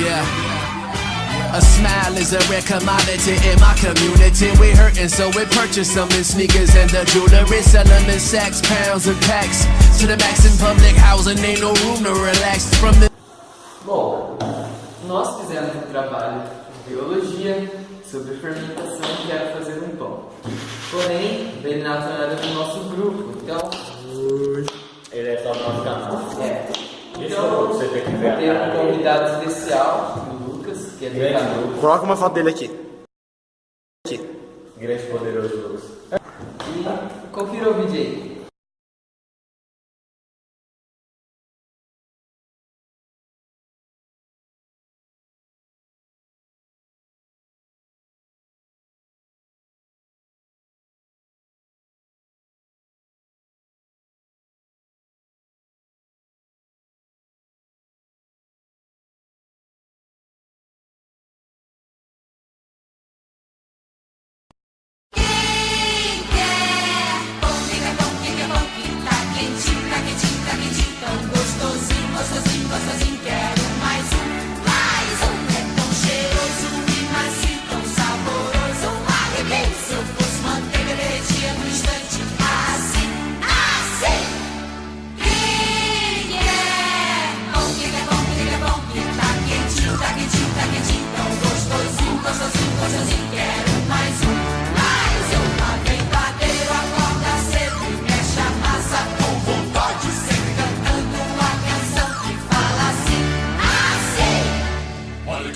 Yeah. A smile is a rare commodity in my community. We hurtin', so we purchase some in sneakers and the jewelry. Sell them in sacks, pounds, and packs. To the max in public housing, ain't no room to relax from the... Bom, nós fizemos um trabalho de biologia sobre fermentação que era fazer um pão. Porém, veio na tonelada do nosso grupo, então... Ele é só do nosso canal. É. Então, você tem que ver tem um convidado especial, o Lucas, que é do canal. Coloca uma foto dele aqui. Grande poderoso Lucas. E confira o vídeo aí.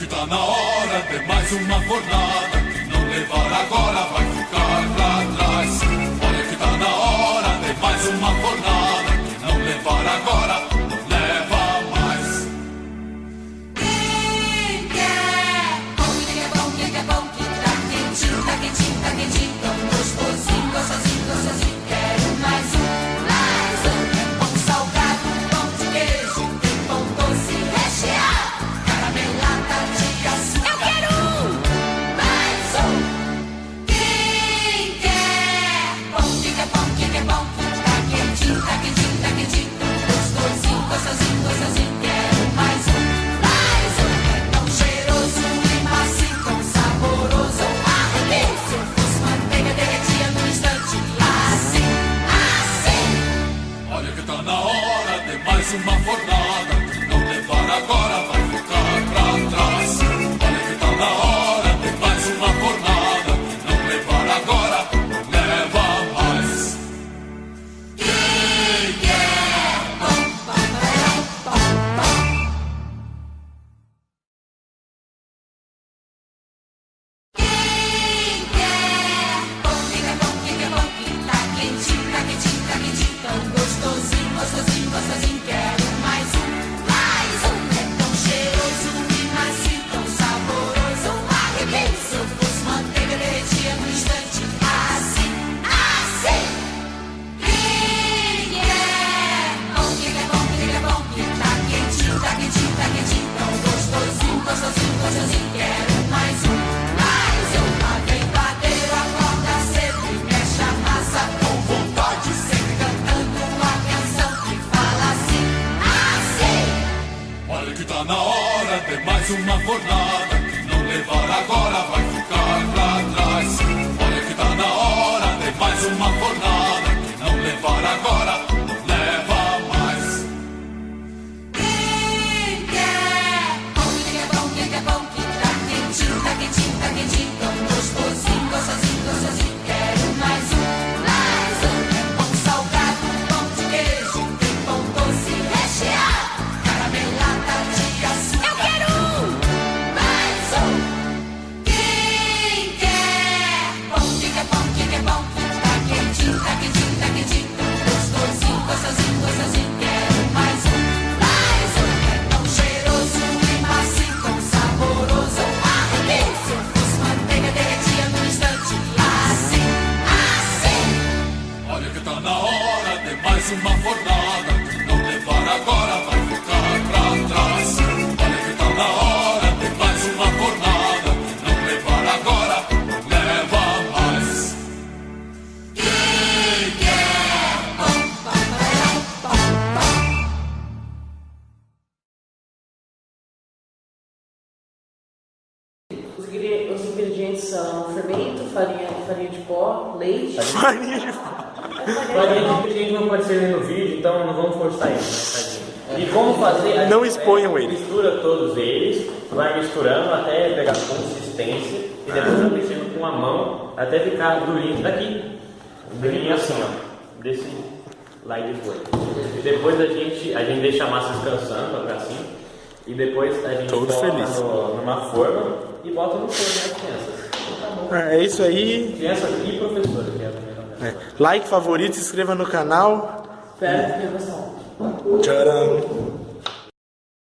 Tá na hora de mais uma fornada. Quem não levar agora vai ficar pra trás. Olha que tá na hora de mais uma fornada. Quem não levar agora não leva mais. Quem quer pão, que é bom, que é bom, que tá quentinho, tá quentinho, tá quentinho, tão gostosinho, gostosinho, gostosinho. Quero mais um, é pão salgado, pão de queijo, tem pão doce recheado, caramelada de açúcar. Eu quero mais um. Quem quer pão, que é bom, que é bom, que tá quentinho, tá quentinho, tá quentinho, tão gostosinho, gostosinho, gostosinho. Quero mais um, é tão cheiroso e macio, tão saboroso. Arrebento, se eu fosse manteiga derretia no instante. Assim, assim. Olha que tá na hora de mais uma fornada. Quem não levar agora vai ficar pra trás. Olha que tá na hora de mais uma fornada. Quem não levar agora não leva mais. Quem quer pão, pão, pão, pão, pão. Quem quer pão, que é bom, que é bom, que tá quentinho, tá quentinho, tá quentinho, tão gostosinho, gostosinho, gostosinho. Quero mais um, é tão cheiroso e macio, tão saboroso. Arrebento, se eu fosse manteiga derretia no instante. Assim, assim. Quem quer pão, que é bom, que é bom, que tá quentinho, tá quentinho, tá quentinho, tão gostosinho, gostosinho, gostosinho. Quero mais um, lá vem padeiro, acorda cedo e mexe a massa com vontade, sempre cantando uma canção que fala assim, assim. Olha que tá na hora de mais uma fornada. Quem não levar agora vai ficar pra trás. Olha que tá na hora de mais uma fornada. Quem não levar agora não leva mais. Quem quer pão, que é bom, que tá quentinho, tá quentinho, tá quentinho, tão gostosinho, gostosinho, gostosinho. Quero mais um, é pão salgado, pão de queijo, tem pão doce recheado, caramelada de açúcar. Eu quero mais um. Quem quer pão, que é bom, que é bom, que tá quentinho, tá quentinho, tá quentinho, tão gostosinho, gostosinho, gostosinho. Quero mais um, é tão cheiroso e macio, tão saboroso. Arrebento, se eu fosse manteiga derretia no instante. Assim, assim. Olha que tá na hora de mais uma fornada. Quem não levar agora vai ficar pra trás. Olha que tá na hora de mais uma fornada. Quem não levar agora não leva mais. Quem quer pão, pão, pão, pão. são fermento, farinha de pó, leite. Farinha de pó. A gente não pode ser no vídeo, então não vamos forçar isso, né, tadinho? E como fazer? A Não gente exponham eles. Mistura todos eles, vai misturando até pegar consistência e depois vai mexendo com a mão até ficar durinho daqui. Durinho assim, ó. Desse light way. E depois a gente deixa a massa descansando pra ficar assim. E depois a gente Todo coloca feliz. numa forma e bota no forno das crianças. Tá bom. É isso aí. Crianças e professores, que é a primeira vez. Like, favorito, se inscreva no canal. Espero que tenha gostado. Tcharam.